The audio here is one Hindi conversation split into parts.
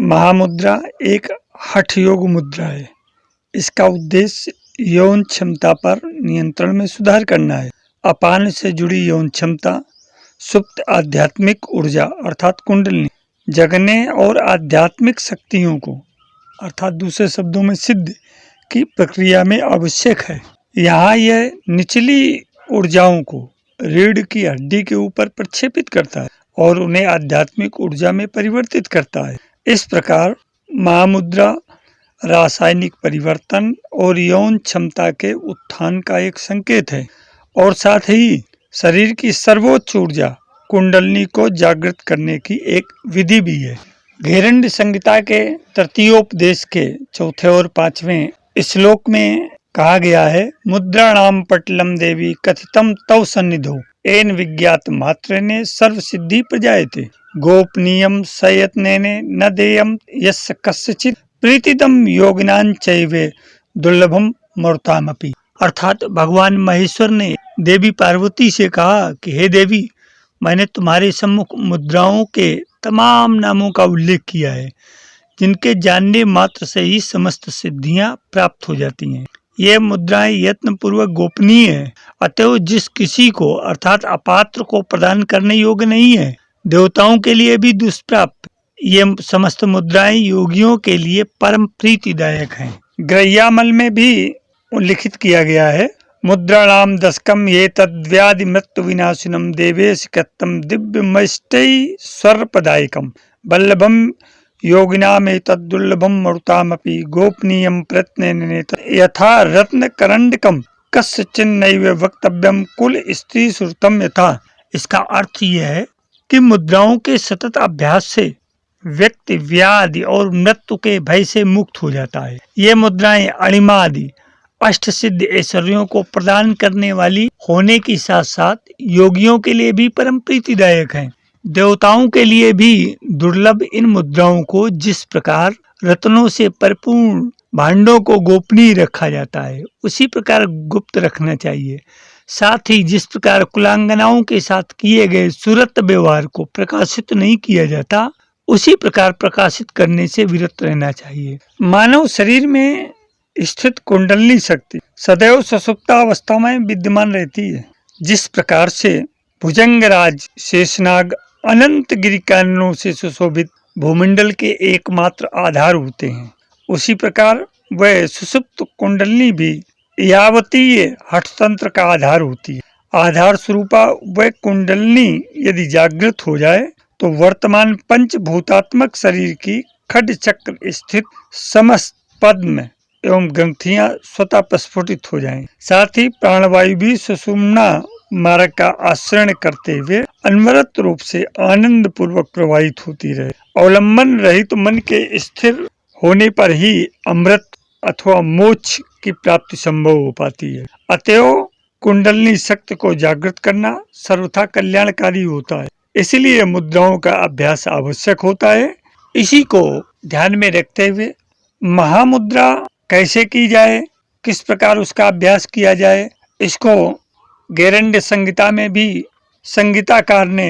महामुद्रा एक हठ योग मुद्रा है। इसका उद्देश्य यौन क्षमता पर नियंत्रण में सुधार करना है। अपान से जुड़ी यौन क्षमता, सुप्त आध्यात्मिक ऊर्जा अर्थात कुंडलिनी, जगने और आध्यात्मिक शक्तियों को अर्थात दूसरे शब्दों में सिद्ध की प्रक्रिया में आवश्यक है। यहाँ यह निचली ऊर्जाओं को रीढ़ की हड्डी के ऊपर प्रक्षेपित करता है और उन्हें आध्यात्मिक ऊर्जा में परिवर्तित करता है। इस प्रकार महामुद्रा रासायनिक परिवर्तन और यौन क्षमता के उत्थान का एक संकेत है और साथ ही शरीर की सर्वोच्च ऊर्जा कुंडलिनी को जागृत करने की एक विधि भी है। घेरंड संहिता के तृतीयोपदेश के चौथे और पांचवें श्लोक में कहा गया है, मुद्राणाम पटलम देवी कथितम तव सन्निधो एन विज्ञात मात्रेने सर्व सिद्धि प्रजायते गोपनीयम सयत्नेने न देयम यस्य कस्यचित् प्रीतिदम योगिनां चैवे दुर्लभम मरुतामपि। अर्थात भगवान महेश्वर ने देवी पार्वती से कहा कि हे देवी, मैंने तुम्हारे सम्मुख मुद्राओं के तमाम नामों का उल्लेख किया है जिनके जानने मात्र से ही समस्त सिद्धियां प्राप्त हो जाती हैं। ये मुद्राएं यत्न पूर्वक गोपनीय है, अतएव जिस किसी को अर्थात अपात्र को प्रदान करने योग्य नहीं है, देवताओं के लिए भी दुष्प्राप्त। ये समस्त मुद्राएं योगियों के लिए परम प्रीतिदायक हैं। ग्रह्यामल में भी उल्लिखित किया गया है, मुद्राणाम दशकम ये तद्व्याधि मृत्यु विनाशिनम देवेश कत्तम दिव्यमष्टै स्वर्पदायकम वल्लभम योगिनाम एतद्दुर्लभम मरुतामपि गोपनीयम प्रयत्नेन यथा रत्न करंडकम कस्यचिन्नैव वक्तव्यम कुल स्त्री श्रुतम यथा। इसका अर्थ यह है कि मुद्राओं के सतत अभ्यास से व्यक्ति व्याधि और मृत्यु के भय से मुक्त हो जाता है। ये मुद्राएं अणिमा आदि अष्ट सिद्ध ऐश्वर्यों को प्रदान करने वाली होने के साथ साथ योगियों के लिए भी परम प्रीतिदायक हैं। देवताओं के लिए भी दुर्लभ इन मुद्राओं को जिस प्रकार रत्नों से परिपूर्ण भांडों को गोपनीय रखा जाता है, उसी प्रकार गुप्त रखना चाहिए। साथ ही जिस प्रकार कुलांगनाओं के साथ किए गए सुरत व्यवहार को प्रकाशित नहीं किया जाता, उसी प्रकार प्रकाशित करने से विरत रहना चाहिए। मानव शरीर में स्थित कुंडलिनी शक्ति सदैव सुषुप्तावस्था में विद्यमान रहती है। जिस प्रकार से भुजंगराज शेषनाग अनंत गिरि काननों से सुशोभित भूमंडल के एकमात्र आधार होते हैं, उसी प्रकार वह सुषुप्त कुंडलिनी भी यावतीय हठतंत्र का आधार होती है। आधार स्वरूपा वह कुंडलिनी यदि जागृत हो जाए तो वर्तमान पंचभूतात्मक शरीर की खड चक्र स्थित समस्त पद्म एवं ग्रंथियां स्वतः प्रस्फुटित हो जाएं। साथ ही प्राणवायु भी सुषुम्ना मार्ग का आश्रय करते हुए अनवरत रूप से आनंद पूर्वक प्रवाहित होती रहे। अवलंबन रहित मन के स्थिर होने पर ही अमृत अथवा मोक्ष की प्राप्ति संभव हो पाती है। अतएव कुंडलिनी शक्ति को जागृत करना सर्वथा कल्याणकारी होता है। इसलिए मुद्राओं का अभ्यास आवश्यक होता है। इसी को ध्यान में रखते हुए महामुद्रा कैसे की जाए, किस प्रकार उसका अभ्यास किया जाए, इसको घेरंड संहिता में भी संगीताकार ने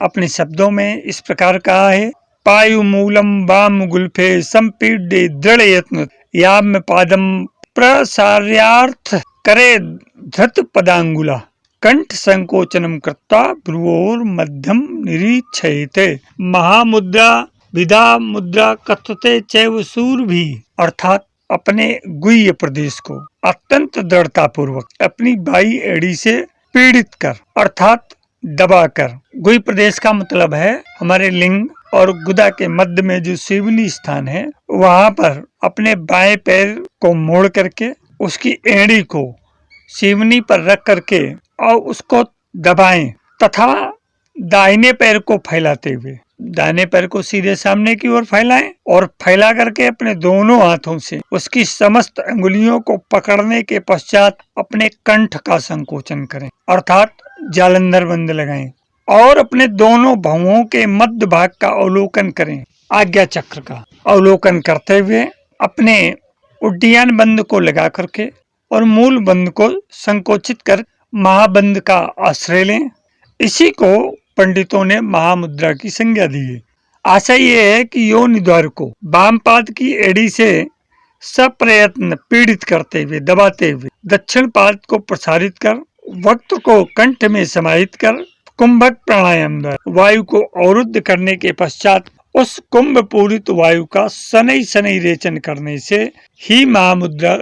अपने शब्दों में इस प्रकार कहा है, पायु मूलम वाम गुल्फे संपीड्य दृढ़ यत्न याम पादम प्रसार्यार्थ करे धृत पदांगुला कंठ संकोचनम कृत्वा भ्रुवोर मध्यम निरीक्षयते। महामुद्रा विधा मुद्रा कथते चैव सूर भी, अर्थात अपने गुह्य प्रदेश को अत्यंत दृढ़ता पूर्वक अपनी बाई एड़ी से पीड़ित कर अर्थात दबाकर। गुह्य प्रदेश का मतलब है हमारे लिंग और गुदा के मध्य में जो सीवनी स्थान है, वहां पर अपने बाएं पैर को मोड़ करके उसकी एड़ी को सीवनी पर रख करके और उसको दबाएं तथा दाहिने पैर को फैलाते हुए दाहिने पैर को सीधे सामने की ओर फैलाएं और फैला करके अपने दोनों हाथों से उसकी समस्त अंगुलियों को पकड़ने के पश्चात अपने कंठ का संकोचन करें अर्थात जालंधर बंद लगाएं और अपने दोनों भौहों के मध्य भाग का अवलोकन करें। आज्ञा चक्र का अवलोकन करते हुए अपने उड्डयन बंद को लगा करके और मूल बंद को संकोचित कर महाबंद का आश्रय लें। इसी को पंडितों ने महामुद्रा की संज्ञा दी है। आशा ये है कि योनि द्वार को वाम पाद की एड़ी से सप्रयत्न पीड़ित करते हुए, दबाते हुए दक्षिण पाद को प्रसारित कर वक्त को कंठ में समाहित कर कुंभक प्राणायाम द्वारा वायु को अवरुद्ध करने के पश्चात उस कुंभ पूरित वायु का शनै शनै रेचन करने से ही महामुद्रा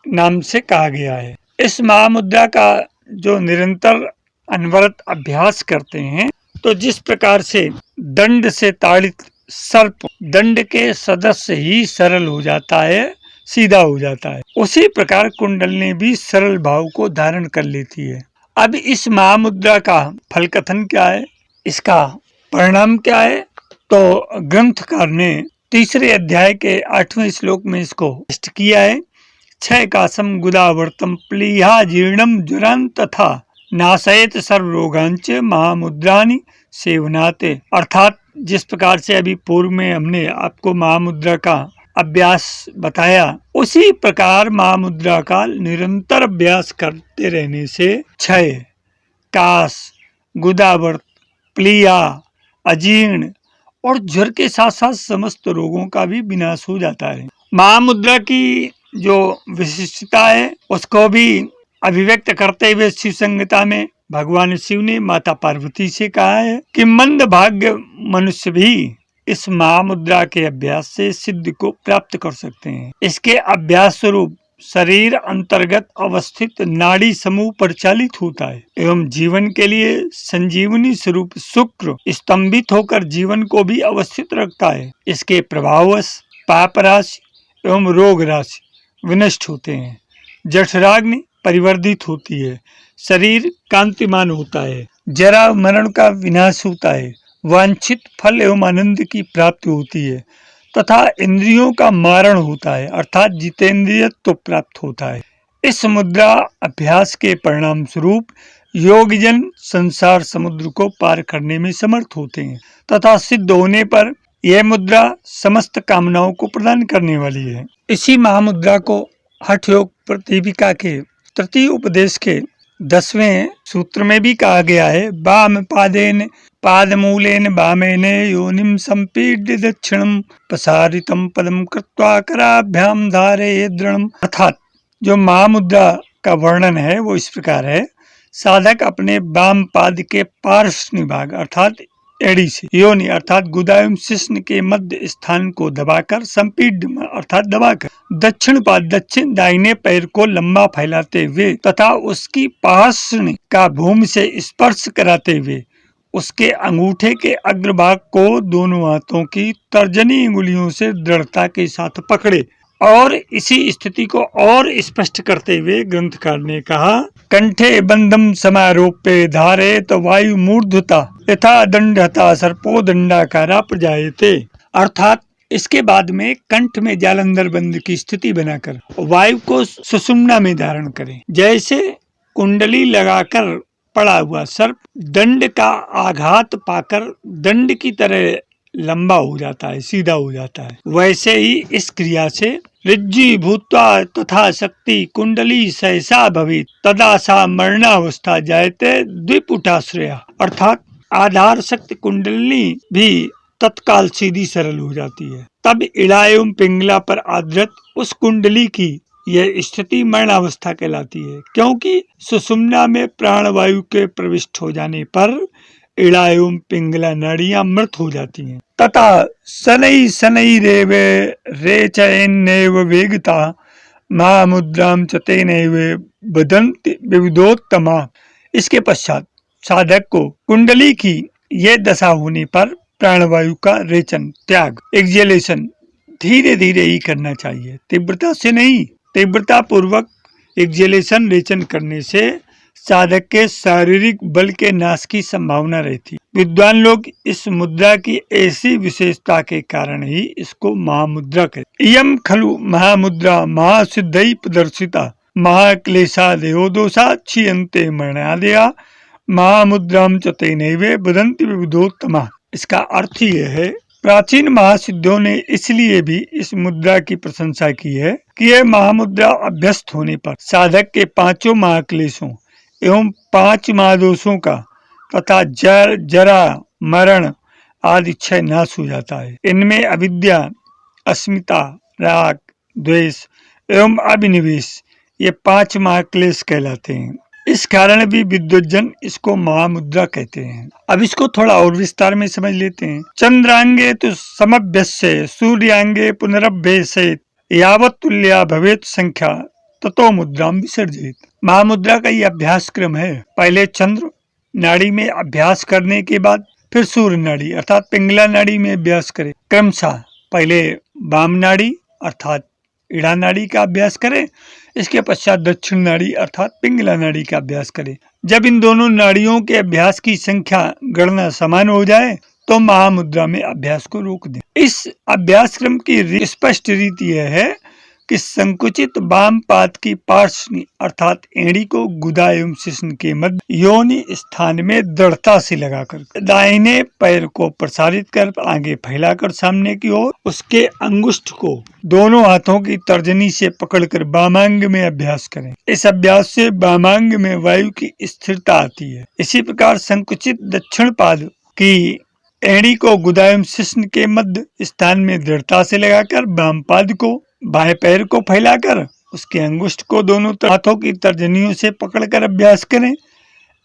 नाम से कहा गया है। इस महामुद्रा का जो निरंतर अनवरत अभ्यास करते हैं तो जिस प्रकार से दंड से ताड़ित सर्प दंड के सदस्य ही सरल हो जाता है, सीधा हो जाता है, उसी प्रकार कुंडलनी भी सरल भाव को धारण कर लेती है। अब इस महामुद्रा का फल कथन क्या है, इसका परिणाम क्या है, तो ग्रंथकार ने तीसरे अध्याय के 8वें श्लोक में इसको स्पष्ट किया है। क्षय कासम गुदावर्तम प्लीहा जीर्णम ज्वरं तथा नाशयत सर्व रोगांच महामुद्रानि सेवनाते। अर्थात जिस प्रकार से अभी पूर्व में हमने आपको महामुद्रा का अभ्यास बताया, उसी प्रकार महामुद्रा का निरंतर अभ्यास करते रहने से क्षय, कास, गुदावर्त, प्लीहा, अजीर्ण और ज्वर के साथ साथ समस्त रोगों का भी विनाश हो जाता है। महामुद्रा की जो विशिष्टता है उसको भी अभिव्यक्त करते हुए शिव संहिता में भगवान शिव ने माता पार्वती से कहा है कि मंद भाग्य मनुष्य भी इस महामुद्रा के अभ्यास से सिद्धि को प्राप्त कर सकते हैं। इसके अभ्यास स्वरूप शरीर अंतर्गत अवस्थित नाड़ी समूह परिचालित होता है एवं जीवन के लिए संजीवनी स्वरूप शुक्र स्तंभित होकर जीवन को भी अवस्थित रखता है। इसके प्रभाववश पाप राशि एवं रोग राशि विनष्ट होते हैं, जठराग्नि परिवर्धित होती है, शरीर कांतिमान होता है, जरा मरण का विनाश होता है, वांछित फल एवं आनंद की प्राप्ति होती है तथा इंद्रियों का मारण होता है अर्थात जितेंद्रियत्व प्राप्त होता है। इस मुद्रा अभ्यास के परिणाम स्वरूप योगजन संसार समुद्र को पार करने में समर्थ होते हैं तथा सिद्ध होने पर यह मुद्रा समस्त कामनाओं को प्रदान करने वाली है। इसी महामुद्रा को हठ योग प्रदीपिका के तृतीय उपदेश के 10वें सूत्र में भी कहा गया है। वाम पादेन पादमूलेन वामेन योनिम संपीड्य दक्षिणम प्रसारितम पदम कृत्वा कराभ्याम धारे दृढ़म। अर्थात जो महामुद्रा का वर्णन है वो इस प्रकार है। साधक अपने वाम पाद के पार्श्व भाग अर्थात एड़ी से योनि अर्थात गुदा एवं शिश्न के मध्य स्थान को दबाकर संपीड अर्थात दबाकर दक्षिण पाद दक्षिण दाहिने पैर को लंबा फैलाते हुए तथा उसकी पार्श्व का भूमि से स्पर्श कराते हुए उसके अंगूठे के अग्रभाग को दोनों हाथों की तर्जनी अंगुलियों से दृढ़ता के साथ पकड़े। और इसी स्थिति को और स्पष्ट करते हुए ग्रंथकार ने कहा, कंठे बंधम समारोपे धारे तो वायु मूर्धता यथा दंडता सर्पो दंडाकारा प्रजायते। अर्थात इसके बाद में कंठ में जालंधर बंद की स्थिति बनाकर वायु को सुषुम्ना में धारण करें। जैसे कुंडली लगाकर पड़ा हुआ सर्प दंड का आघात पाकर दंड की तरह लंबा हो जाता है, सीधा हो जाता है, वैसे ही इस क्रिया से ऋज्जी भूत्वा तथा शक्ति कुंडली सहसा भवित तदा सा मरणावस्था जायते द्विपुटाश्रया। अर्थात आधार शक्ति कुंडली भी तत्काल सीधी सरल हो जाती है। तब इड़ा एवं पिंगला पर आधारित उस कुंडली की यह स्थिति मरणावस्था कहलाती है, क्योंकि सुषुम्ना में प्राणवायु के प्रविष्ट हो जाने पर इड़ा एवं पिंगला नाड़ियां मृत हो जाती हैं तथा शनै शनै रेवे रेचयन्नेव वेगता महामुद्राम च तेनैव बदन्ति विविधोत्तमा। इसके पश्चात साधक को कुंडली की यह दशा होने पर प्राणवायु का रेचन त्याग एक्सहेलेशन धीरे धीरे ही करना चाहिए, तीव्रता से नहीं। तीव्रता पूर्वक एक्सहेलेशन रेचन करने से साधक के शारीरिक बल के नाश की संभावना रहती। विद्वान लोग इस मुद्रा की ऐसी विशेषता के कारण ही इसको महामुद्रा कहते। इयं खलु महामुद्रा महासिद्धि प्रदर्शिता महाक्लेशा देहोदोषा क्षीयन्ते मरणादया महामुद्राम च तेनैव बदन्ति विविधोत्तमा। इसका अर्थ यह है, प्राचीन महासिद्धों ने इसलिए भी इस मुद्रा की प्रशंसा की है कि यह महामुद्रा अभ्यस्त होने पर साधक के पांचों महाक्लेशों एवं 5 महादोषों का तथा जरा मरण आदि क्षय नाश हो जाता है। इनमें अविद्या, अस्मिता, राग, द्वेष एवं अभिनिवेश ये 5 महाक्लेश कहलाते हैं। इस कारण भी विद्वज्जन इसको महामुद्रा कहते हैं। अब इसको थोड़ा और विस्तार में समझ लेते हैं। चंद्रांगे तो समभ्यस्य सूर्यांगे पुनरभ्यसेत यावत् तुल्या भवेत संख्या ततो मुद्राम विसर्जित। महामुद्रा का ये अभ्यास क्रम है। पहले चंद्र नाड़ी में अभ्यास करने के बाद फिर सूर्य नाड़ी अर्थात पिंगला नाड़ी में अभ्यास करें। क्रमशः पहले वाम नाड़ी अर्थात इड़ा नाड़ी का अभ्यास करें, इसके पश्चात दक्षिण नाड़ी अर्थात पिंगला नाड़ी का अभ्यास करें। जब इन दोनों नाड़ियों के अभ्यास की संख्या गणना समान हो जाए तो महामुद्रा में अभ्यास को रोक दें। इस अभ्यास क्रम की स्पष्ट रीति यह है कि संकुचित वाम पाद की पार्श्वनी अर्थात एड़ी को गुदा एवं शिश्न के मध्य योनि स्थान में दृढ़ता से लगाकर दाहिने पैर को प्रसारित कर आगे फैलाकर सामने की ओर उसके अंगुष्ठ को दोनों हाथों की तर्जनी से पकड़कर वामांग में अभ्यास करें। इस अभ्यास से वामांग में वायु की स्थिरता आती है। इसी प्रकार संकुचित दक्षिण पाद की एड़ी को गुदा एवं शिश्न के मध्य स्थान में दृढ़ता से लगाकर वाम पाद को बाएं पैर को फैलाकर उसके अंगुष्ठ को दोनों हाथों की तर्जनियों से पकड़कर अभ्यास करें।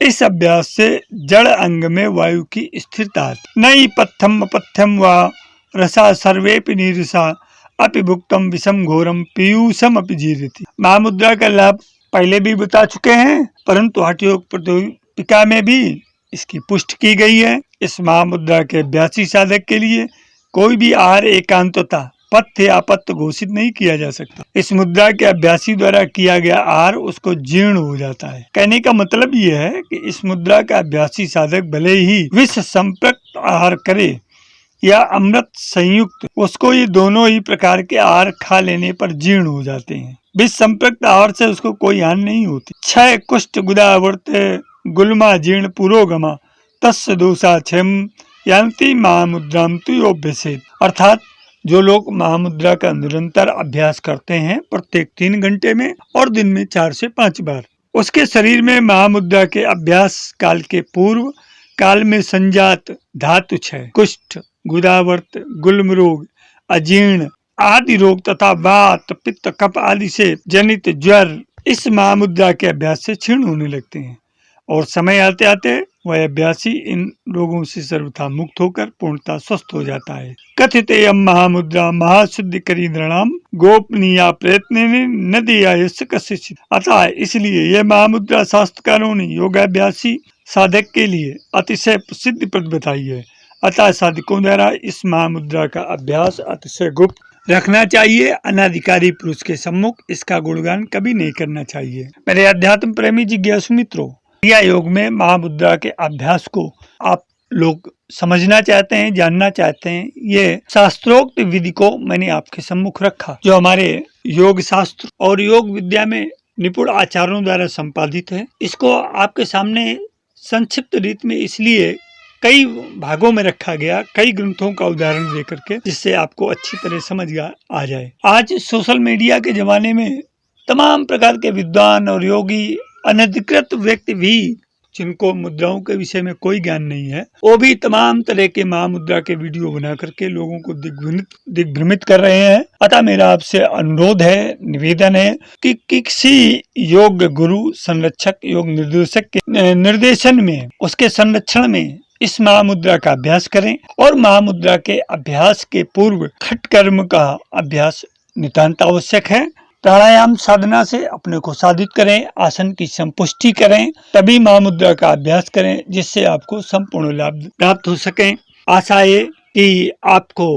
इस अभ्यास से जड़ अंग में वायु की स्थिरता आती। नई पथ्यम अपथ्यम व रसा सर्वेपि नीरसा अपिभुक्तम विषम घोरम पीयूषम अपि जीरति। महामुद्रा का लाभ पहले भी बता चुके हैं, परंतु हठ योग प्रतियोगिता में भी इसकी पुष्टि की गई है। इस महामुद्रा के अभ्यासी साधक के लिए कोई भी आहार एकांतता पथ्य या अपत्य घोषित नहीं किया जा सकता। इस मुद्रा के अभ्यासी द्वारा किया गया आहार उसको जीर्ण हो जाता है। कहने का मतलब यह है कि इस मुद्रा का अभ्यासी साधक भले ही विष संपृक्त आहार करे या अमृत संयुक्त, उसको ये दोनों ही प्रकार के आहार खा लेने पर जीर्ण हो जाते हैं। विष संपृक्त आहार से उसको कोई हानि नहीं होती। क्षय कुष्ठ गुदावर्त गुल्मा जीर्ण पुरोगमा तस्य दोषा क्षम यान्ति महामुद्राम तुयोभ्यसेत। अर्थात जो लोग महामुद्रा का निरंतर अभ्यास करते हैं प्रत्येक 3 घंटे में और दिन में 4 से 5 बार, उसके शरीर में महामुद्रा के अभ्यास काल के पूर्व काल में संजात धातु क्षय, कुष्ठ, गुदावर्त, गुल्म रोग, अजीर्ण आदि रोग तथा वात, पित्त, कफ आदि से जनित ज्वर इस महामुद्रा के अभ्यास से क्षीण होने लगते हैं और समय आते आते वह अभ्यासी इन रोगों से सर्वथा मुक्त होकर पूर्णतः स्वस्थ हो जाता है। कथित महामुद्रा महाशुद्धिकरी नृणाम गोपनीय प्रयत्न न दिया कशित। अतः इसलिए यह महामुद्रा शास्त्रकारों ने योगाभ्यासी साधक के लिए अतिशय प्रसिद्ध पद बताई है। अतः साधकों द्वारा इस महामुद्रा का अभ्यास अतिशय गुप्त रखना चाहिए। अनाधिकारी पुरुष के सम्मुख इसका गुणगान कभी नहीं करना चाहिए। मेरे अध्यात्म प्रेमी जिज्ञासु मित्रों, क्रिया योग में महामुद्रा के अभ्यास को आप लोग समझना चाहते हैं, जानना चाहते हैं, ये शास्त्रोक्त विधि को मैंने आपके सम्मुख रखा, जो हमारे योग शास्त्र और योग विद्या में निपुण आचार्यों द्वारा संपादित है। इसको आपके सामने संक्षिप्त रीत में इसलिए कई भागों में रखा गया, कई ग्रंथों का उदाहरण देकर के, जिससे आपको अच्छी तरह समझ आ जाए। आज सोशल मीडिया के जमाने में तमाम प्रकार के विद्वान और योगी, अनधिकृत व्यक्ति भी जिनको मुद्राओं के विषय में कोई ज्ञान नहीं है, वो भी तमाम तरह के महामुद्रा के वीडियो बना करके लोगों को दिग्भ्रमित कर रहे हैं। अतः मेरा आपसे अनुरोध है, निवेदन है कि किसी योग गुरु, संरक्षक, योग निर्देशक के निर्देशन में, उसके संरक्षण में इस महामुद्रा का अभ्यास करें और महामुद्रा के अभ्यास के पूर्व खट कर्म का अभ्यास नितांत आवश्यक है। प्राणायाम साधना से अपने को साधित करें, आसन की संपुष्टि करें, तभी महामुद्रा का अभ्यास करें, जिससे आपको संपूर्ण लाभ प्राप्त हो सके। आशा है कि आपको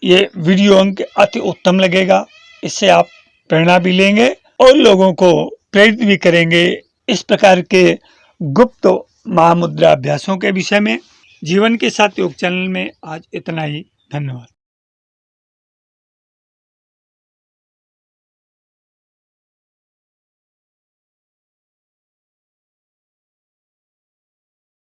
ये वीडियो अंक अति उत्तम लगेगा। इससे आप प्रेरणा भी लेंगे और लोगों को प्रेरित भी करेंगे इस प्रकार के गुप्त महामुद्रा अभ्यासों के विषय में। जीवन के साथ योग चैनल में आज इतना ही। धन्यवाद।